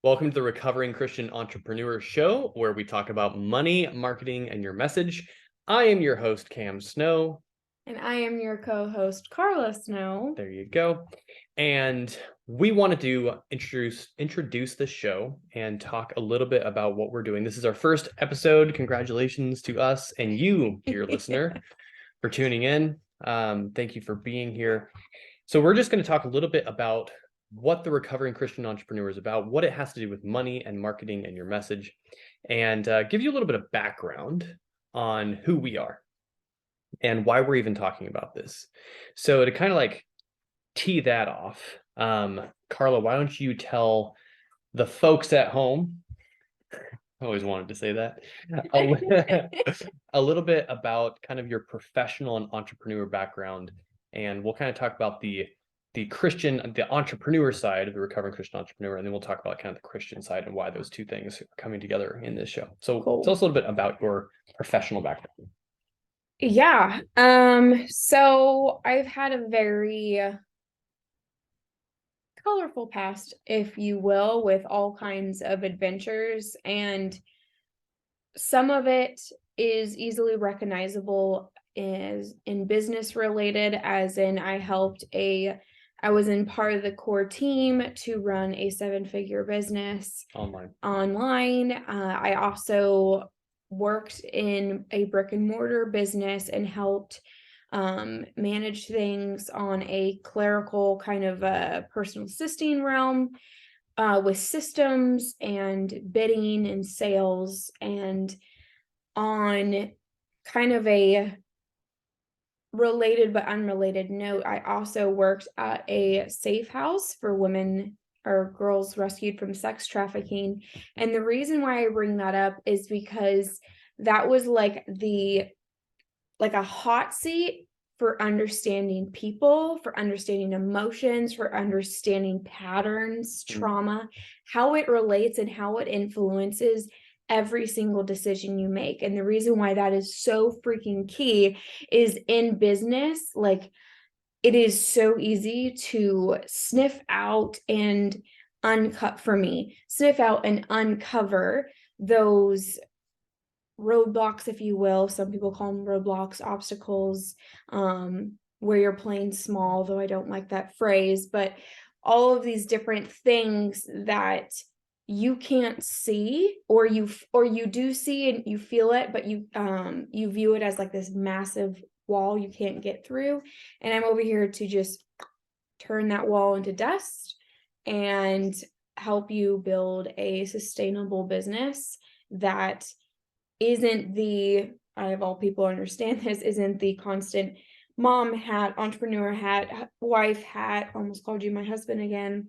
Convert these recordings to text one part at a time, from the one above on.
Welcome to the Recovering Christian Entrepreneur Show, where we talk about money, marketing, and your message. I am your host, Cam Snow. And I am your co-host, Carla Snow. There you go. And we wanted to introduce the show and talk a little bit about what we're doing. This is our first episode. Congratulations to us and you, dear listener, for tuning in. Thank you for being here. So we're just going to talk a little bit about what the Recovering Christian Entrepreneur is about, what it has to do with money and marketing and your message, and give you a little bit of background on who we are and why we're even talking about this. So to kind of like tee that off, Carla, why don't you tell the folks at home, I always wanted to say that, a little bit about kind of your professional and entrepreneur background, and we'll kind of talk about the entrepreneur side of the Recovering Christian Entrepreneur, and then we'll talk about kind of the Christian side and why those two things are coming together in this show. So Cool. Tell us a little bit about your professional background. Yeah. So I've had a very colorful past, if you will, with all kinds of adventures, and some of it is easily recognizable as in business related, as in I was in part of the core team to run a 7-figure business online. I also worked in a brick and mortar business and helped manage things on a clerical kind of a personal assisting realm with systems and bidding and sales. And on kind of a related but unrelated note, I also worked at a safe house for women or girls rescued from sex trafficking. And the reason why I bring that up is because that was like a hot seat for understanding people, for understanding emotions, for understanding patterns, trauma, how it relates and how it influences every single decision you make. And the reason why that is so freaking key is in business, like it is so easy to sniff out and uncover those roadblocks, if you will. Some people call them roadblocks, obstacles, where you're playing small, though I don't like that phrase, but all of these different things that you can't see, or you do see and you feel it, but you view it as like this massive wall you can't get through. And I'm over here to just turn that wall into dust and help you build a sustainable business that isn't I have all people understand this, isn't the constant mom hat, entrepreneur hat, wife hat, almost called you my husband again.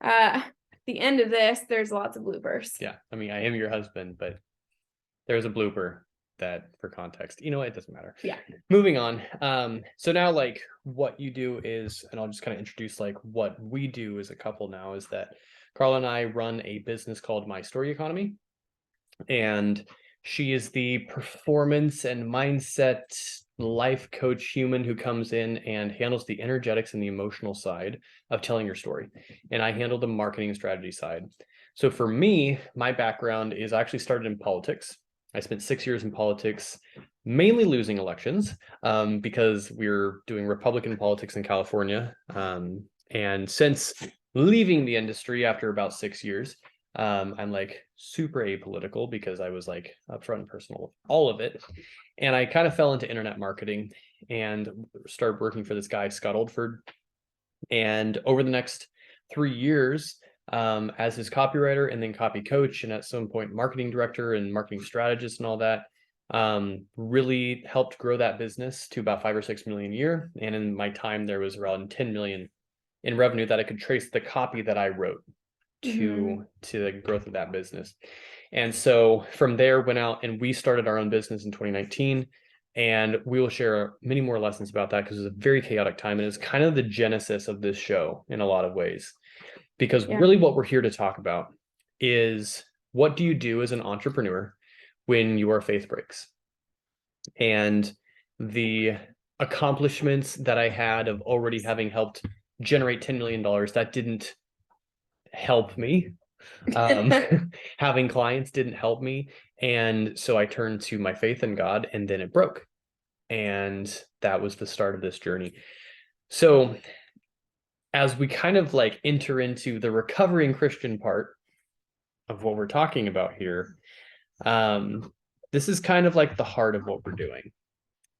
At the end of this, there's lots of bloopers. Yeah, I mean, I am your husband, but there's a blooper that, for context, you know, it doesn't matter. Yeah. Moving on. So now, like, what you do is, and I'll just kind of introduce like what we do as a couple now, is that Carla and I run a business called My Story Economy, and she is the performance and mindset life coach human who comes in and handles the energetics and the emotional side of telling your story. And I handle the marketing strategy side. So for me, my background is I actually started in politics. I spent 6 years in politics, mainly losing elections because we're doing Republican politics in California. And since leaving the industry after about 6 years, I'm like super apolitical because I was like upfront and personal with all of it. And I kind of fell into internet marketing and started working for this guy, Scott Oldford. And over the next 3 years, as his copywriter and then copy coach, and at some point marketing director and marketing strategist and all that, really helped grow that business to about 5 or 6 million a year. And in my time, there was around 10 million in revenue that I could trace the copy that I wrote to the growth of that business. And so from there, went out and we started our own business in 2019. And we will share many more lessons about that because it was a very chaotic time. And it's kind of the genesis of this show in a lot of ways. Because really what we're here to talk about is, what do you do as an entrepreneur when your faith breaks? And the accomplishments that I had of already having helped generate $10 million, that didn't help me Um, having clients didn't help me. And so I turned to my faith in God, and then it broke. And that was the start of this journey. So as we kind of like enter into the recovering Christian part of what we're talking about here, this is kind of like the heart of what we're doing.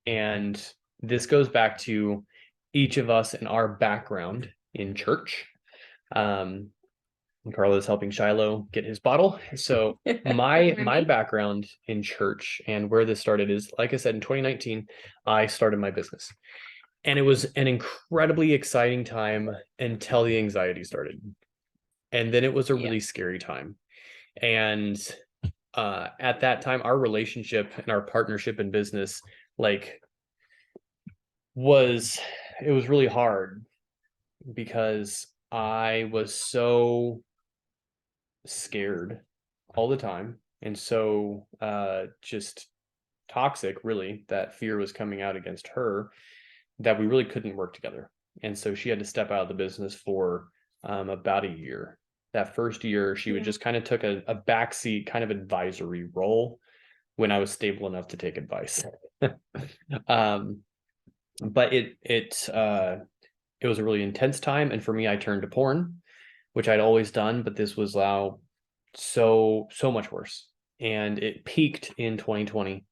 And this goes back to each of us and our background in church. And Carla is helping Shiloh get his bottle. So my background in church and where this started is, like I said, in 2019, I started my business. And it was an incredibly exciting time until the anxiety started. And then it was a really scary time. And at that time, our relationship and our partnership in business, like, it was really hard because I was so scared all the time and so just toxic, really, that fear was coming out against her, that we really couldn't work together. And so she had to step out of the business for about a year. That first year, she would just kind of took a backseat kind of advisory role when I was stable enough to take advice. But it was a really intense time, and for me, I turned to porn, which I'd always done, but this was now so much worse. And it peaked in 2020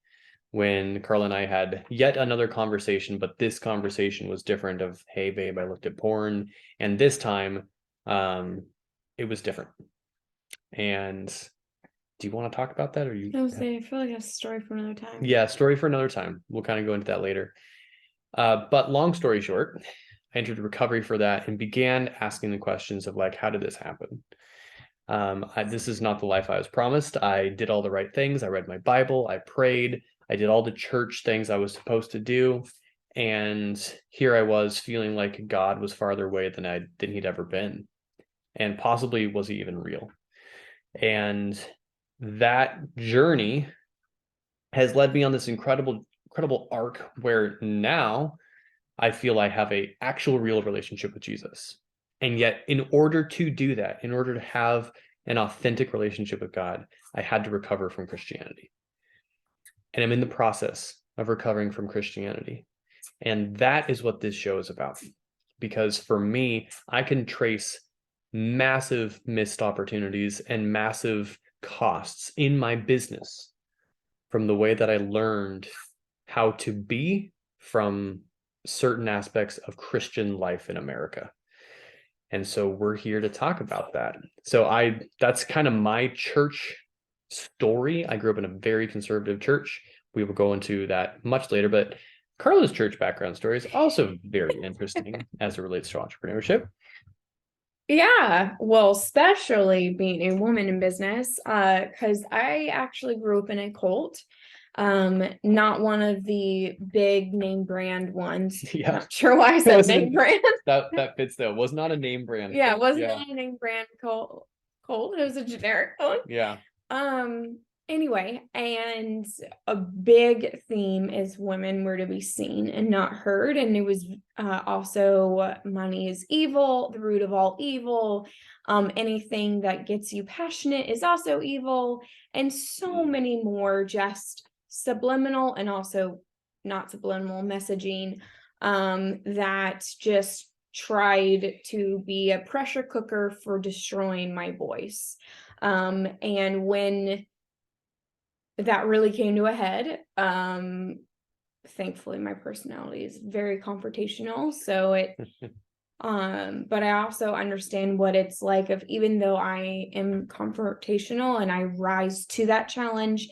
when Carla and I had yet another conversation, but this conversation was different of, hey babe, I looked at porn, and this time it was different. And do you want to talk about that, or you? I feel like that's a story for another time. Yeah, story for another time. We'll kind of go into that later. But long story short, I entered recovery for that and began asking the questions of like, how did this happen? This is not the life I was promised. I did all the right things. I read my Bible. I prayed. I did all the church things I was supposed to do. And here I was feeling like God was farther away than he'd ever been. And possibly was he even real? And that journey has led me on this incredible arc where now I feel I have a actual real relationship with Jesus. And yet, in order to do that, in order to have an authentic relationship with God, I had to recover from Christianity. And I'm in the process of recovering from Christianity. And that is what this show is about. Because for me, I can trace massive missed opportunities and massive costs in my business from the way that I learned how to be from certain aspects of Christian life in America. And so we're here to talk about that. So that's kind of my church story. I grew up in a very conservative church. We will go into that much later, but Carla's church background story is also very interesting as it relates to entrepreneurship. Yeah, well, especially being a woman in business, because I actually grew up in a cult. Not one of the big name brand ones. Yeah. Not sure why I said name brand. That fits though. It was not a name brand. Yeah, it wasn't a name brand cult. It was a generic one. Yeah. Anyway, and a big theme is women were to be seen and not heard. And it was also money is evil, the root of all evil. Anything that gets you passionate is also evil, and so many more just subliminal and also not subliminal messaging that just tried to be a pressure cooker for destroying my voice. And when that really came to a head, thankfully my personality is very confrontational, so it but I also understand what it's like of, even though I am confrontational and I rise to that challenge,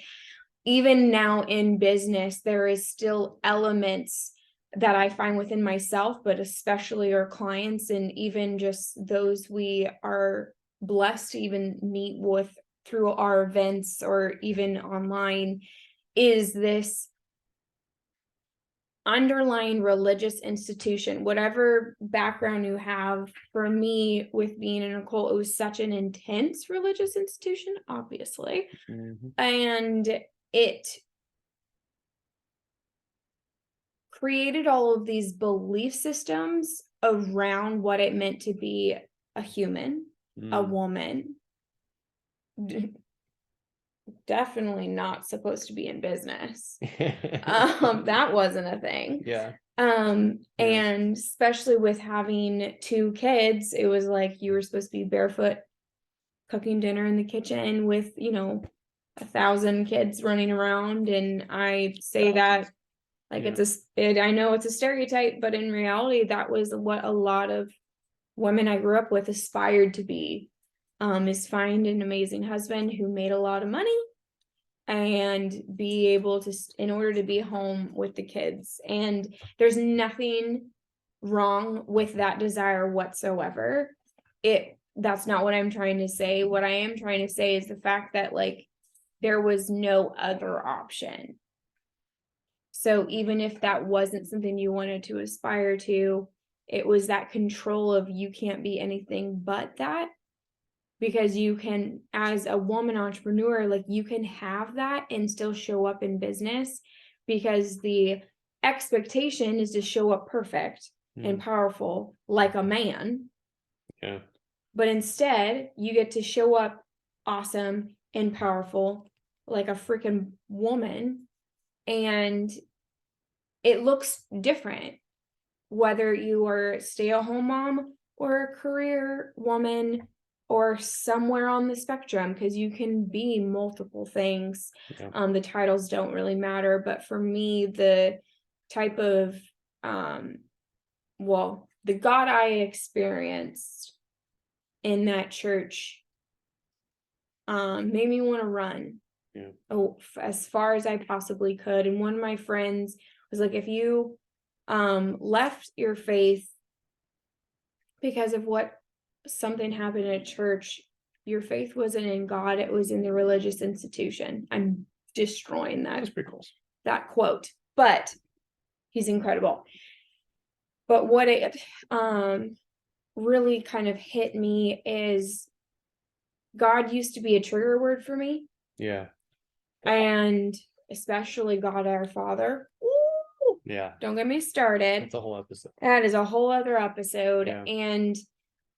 even now in business, there is still elements that I find within myself, but especially our clients and even just those we are blessed to even meet with through our events or even online, is this underlying religious institution, whatever background you have. For me, with being in a cult, it was such an intense religious institution, obviously. And it created all of these belief systems around what it meant to be a human, a woman, definitely not supposed to be in business. That wasn't a thing. Yeah. Yeah. And especially with having 2 kids, it was like you were supposed to be barefoot cooking dinner in the kitchen with, 1,000 kids running around, and I say that like Yeah. I know it's a stereotype, but in reality, that was what a lot of women I grew up with aspired to be, is find an amazing husband who made a lot of money and be able to, in order to be home with the kids. And there's nothing wrong with that desire whatsoever. That's not what I'm trying to say. What I am trying to say is the fact that like there was no other option. So even if that wasn't something you wanted to aspire to, it was that control of you can't be anything but that, because you can, as a woman entrepreneur, like you can have that and still show up in business, because the expectation is to show up perfect and powerful like a man. Yeah. But instead, you get to show up awesome and powerful like a freaking woman, and it looks different whether you are a stay-at-home mom or a career woman or somewhere on the spectrum, because you can be multiple things. Yeah. The titles don't really matter, but for me, the type of the God I experienced in that church made me want to run as far as I possibly could. And one of my friends was like, if you left your faith because of something happened at church, your faith wasn't in God, it was in the religious institution. I'm destroying That's pretty cool. that quote, but he's incredible. But what it really kind of hit me is God used to be a trigger word for me. Yeah. And especially God our Father. Ooh, Yeah. don't get me started. That's a whole episode. That is a whole other episode. Yeah. And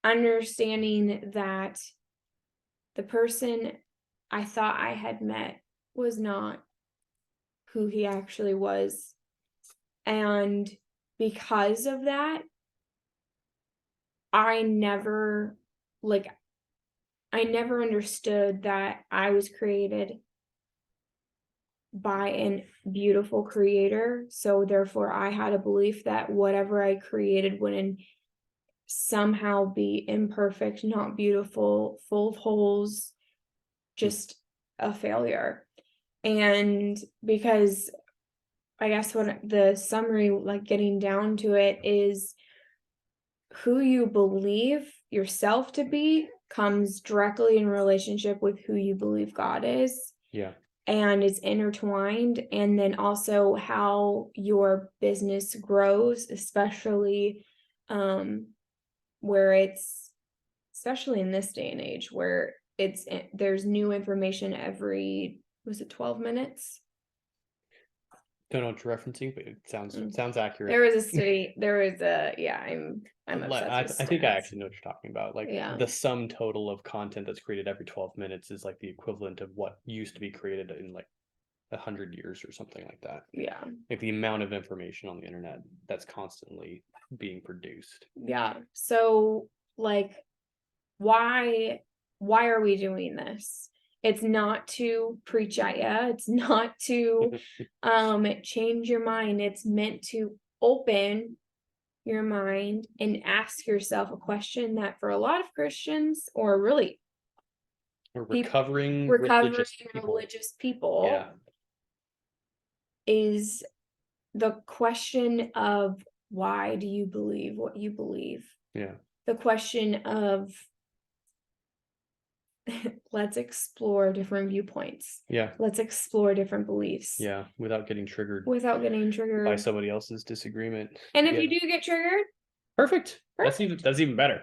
understanding that the person I thought I had met was not who he actually was. And because of that, I never understood that I was created by a beautiful creator. So therefore I had a belief that whatever I created wouldn't somehow be imperfect, not beautiful, full of holes, just a failure. And because I guess when the summary, like getting down to it, is who you believe yourself to be comes directly in relationship with who you believe God is. Yeah. And is intertwined. And then also how your business grows, especially where it's, especially in this day and age, where there's new information every, was it 12 minutes? Don't know what you're referencing, but it sounds accurate. There was a study. I'm obsessed with I think I stats. actually know what you're talking about. Like the sum total of content that's created every 12 minutes is like the equivalent of what used to be created in like 100 years or something like that. Yeah. Like the amount of information on the internet that's constantly being produced. Yeah. So like, why are we doing this? It's not to preach at you. It's not to change your mind. It's meant to open your mind and ask yourself a question that for a lot of Christians, or really recovering religious people, yeah, is the question of why do you believe what you believe? Yeah. The question of let's explore different viewpoints. Yeah. Let's explore different beliefs. Yeah, without getting triggered by somebody else's disagreement. And if you do get triggered, perfect. That's even better.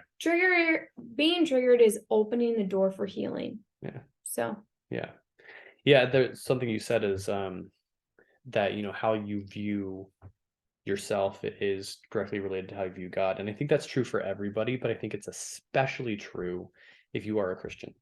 Being triggered is opening the door for healing. Yeah. So yeah, there's something you said is that how you view yourself is directly related to how you view God. And I think that's true for everybody, but I think it's especially true if you are a Christian.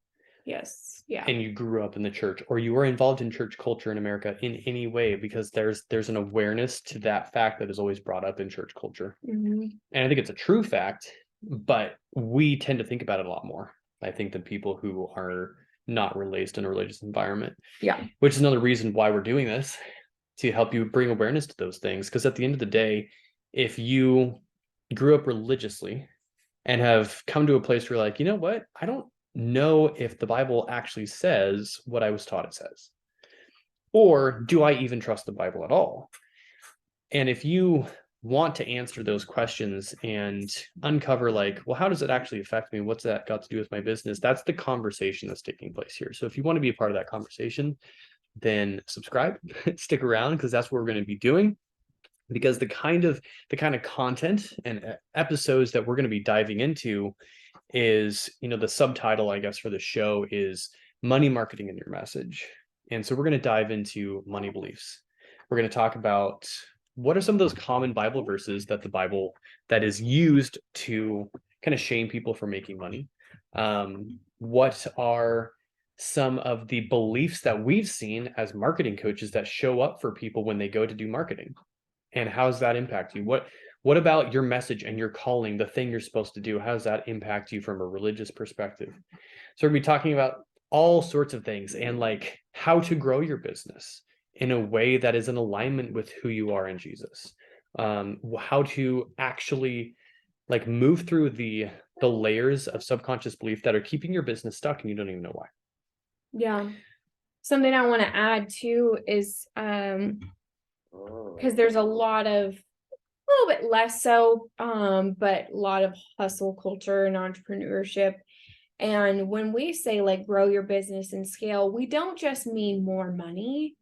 Yes. Yeah. and you grew up in the church, or you were involved in church culture in America in any way, because there's an awareness to that fact that is always brought up in church culture. Mhm. And I think it's a true fact, but we tend to think about it a lot more, I think, than people who are not raised in a religious environment. Yeah. Which is another reason why we're doing this, to help you bring awareness to those things. Because at the end of the day, if you grew up religiously and have come to a place where you're like, you know what, I don't know if the Bible actually says what I was taught it says, or do I even trust the Bible at all? And if you want to answer those questions and uncover, like, well, how does it actually affect me? What's that got to do with my business? That's the conversation that's taking place here. So if you want to be a part of that conversation, then subscribe, stick around, because that's what we're going to be doing. Because the kind of content and episodes that we're going to be diving into is, the subtitle, I guess, for the show is money marketing in your message. And so we're going to dive into money beliefs. We're going to talk about what are some of those common Bible verses that is used to kind of shame people for making money. What are some of the beliefs that we've seen as marketing coaches that show up for people when they go to do marketing? And how does that impact you? What about your message and your calling, the thing you're supposed to do? How does that impact you from a religious perspective? So we're going to be talking about all sorts of things, and like how to grow your business in a way that is in alignment with who you are in Jesus. How to actually like move through the layers of subconscious belief that are keeping your business stuck and you don't even know why. Yeah. Something I want to add too is because there's a little bit less so, but a lot of hustle culture and entrepreneurship. And when we say like grow your business and scale, we don't just mean more money,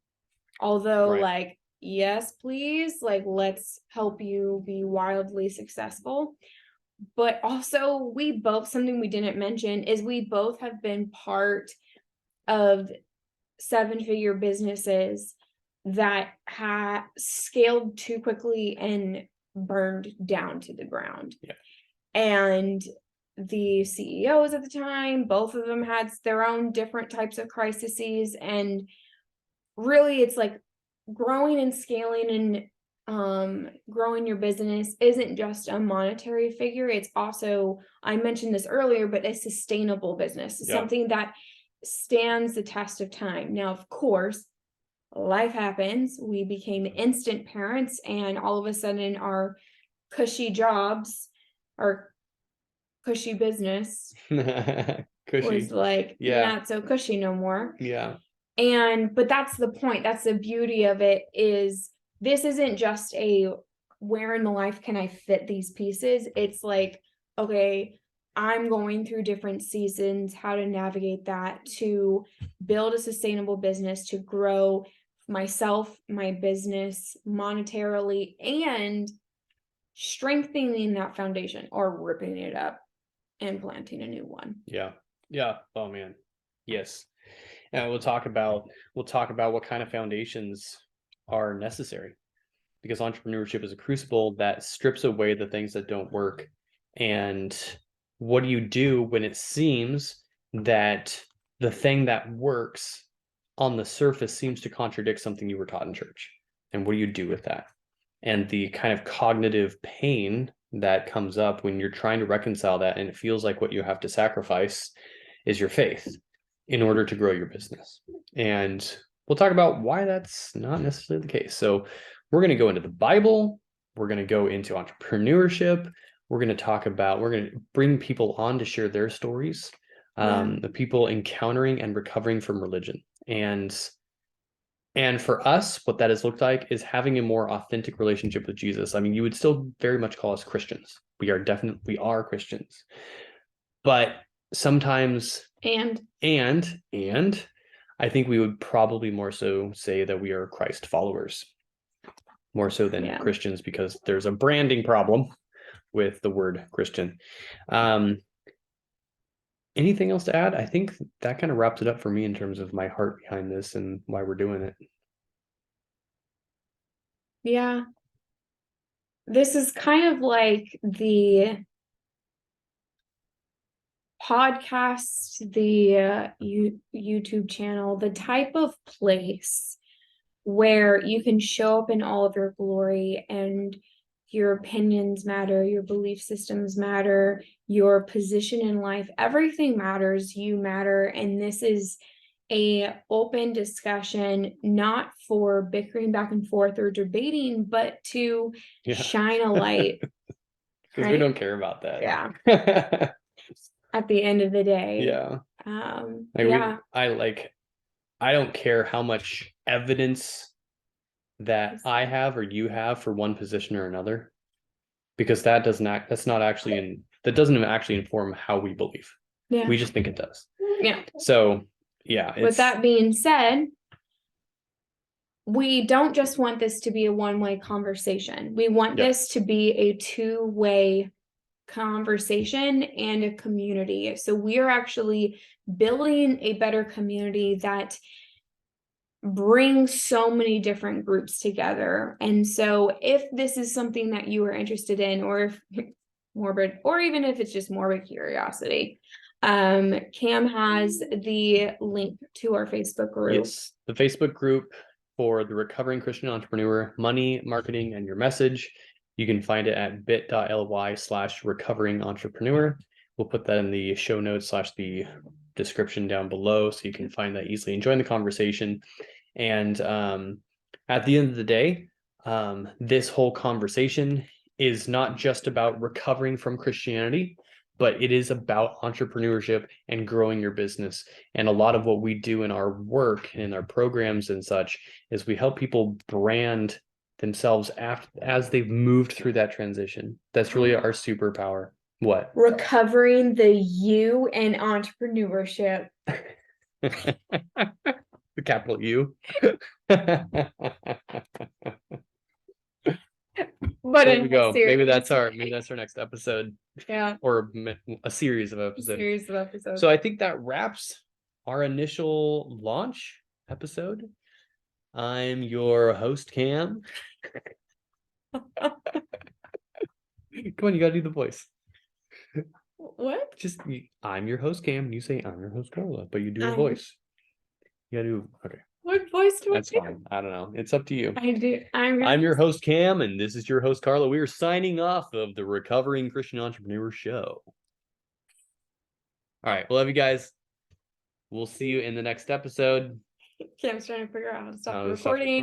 although Right. like, yes, please, like, let's help you be wildly successful. But also something we didn't mention is we both have been part of 7-figure businesses that had scaled too quickly and burned down to the ground. Yeah. And the CEOs at the time, both of them had their own different types of crises. And really, it's like growing and scaling and growing your business isn't just a monetary figure. It's also, I mentioned this earlier, but a sustainable business, Yeah. something that stands the test of time. Now, of course, life happens. We became instant parents, and all of a sudden our cushy jobs, our cushy business was Cushy. like Yeah. not so cushy no more. Yeah. But that's the point. That's the beauty of it, is this isn't just a where in the life can I fit these pieces? It's like, okay, I'm going through different seasons, how to navigate that, to build a sustainable business, to grow myself, my business monetarily, and strengthening that foundation or ripping it up and planting a new one. Yeah. Yeah. Oh man. Yes. And we'll talk about what kind of foundations are necessary, because entrepreneurship is a crucible that strips away the things that don't work. And what do you do when it seems that the thing that works on the surface seems to contradict something you were taught in church? And what do you do with that? And the kind of cognitive pain that comes up when you're trying to reconcile that, and it feels like what you have to sacrifice is your faith in order to grow your business. And we'll talk about why that's not necessarily the case. So we're going to go into the Bible. We're going to go into entrepreneurship. We're going to bring people on to share their stories, the people encountering and recovering from religion. And for us, what that has looked like is having a more authentic relationship with Jesus. I mean, you would still very much call us Christians. We are Christians. But sometimes And I think we would probably more so say that we are Christ followers, more so than Christians, because there's a branding problem with the word Christian. Anything else to add? I think that kind of wraps it up for me in terms of my heart behind this and why we're doing it. Yeah. This is kind of like the podcast, the YouTube channel, the type of place where you can show up in all of your glory and your opinions matter, your belief systems matter, your position in life, everything matters, you matter. And this is a open discussion, not for bickering back and forth or debating, but to shine a light. Because we don't care about that. Yeah. At the end of the day. Yeah. Yeah. I don't care how much evidence that I have or you have for one position or another, because that doesn't actually inform how we believe. Yeah. We just think it does. Yeah. So yeah. With that being said, we don't just want this to be a one-way conversation. We want this to be a two-way conversation and a community. So we are actually building a better community that brings so many different groups together. And so if this is something that you are interested in, or if morbid, or even if it's just morbid curiosity, Kam has the link to our Facebook group. Yes, the Facebook group for the Recovering Christian Entrepreneur, Money, Marketing, and Your Message. You can find it at bit.ly/recovering entrepreneur. We'll put that in the show notes / the description down below, so you can find that easily and join the conversation. And at the end of the day, this whole conversation is not just about recovering from Christianity, but it is about entrepreneurship and growing your business. And a lot of what we do in our work and in our programs and such is we help people brand themselves as they've moved through that transition. That's really our superpower. What? Recovering the U in entrepreneurship. The capital U. But there we go. Maybe that's our next episode. Yeah. Or a series of episodes. So I think that wraps our initial launch episode. I'm your host, Kam. Come on, you gotta do the voice. What? Just I'm your host, Kam, and you say I'm your host, Karla, but you do a voice. You gotta do okay. What voice do That's fine. I don't know. It's up to you. I do. I'm your host, Kam, and this is your host, Karla. We are signing off of the Recovering Christian Entrepreneur Show. All right. Love you guys. We'll see you in the next episode. Kam's trying to figure out how to stop recording.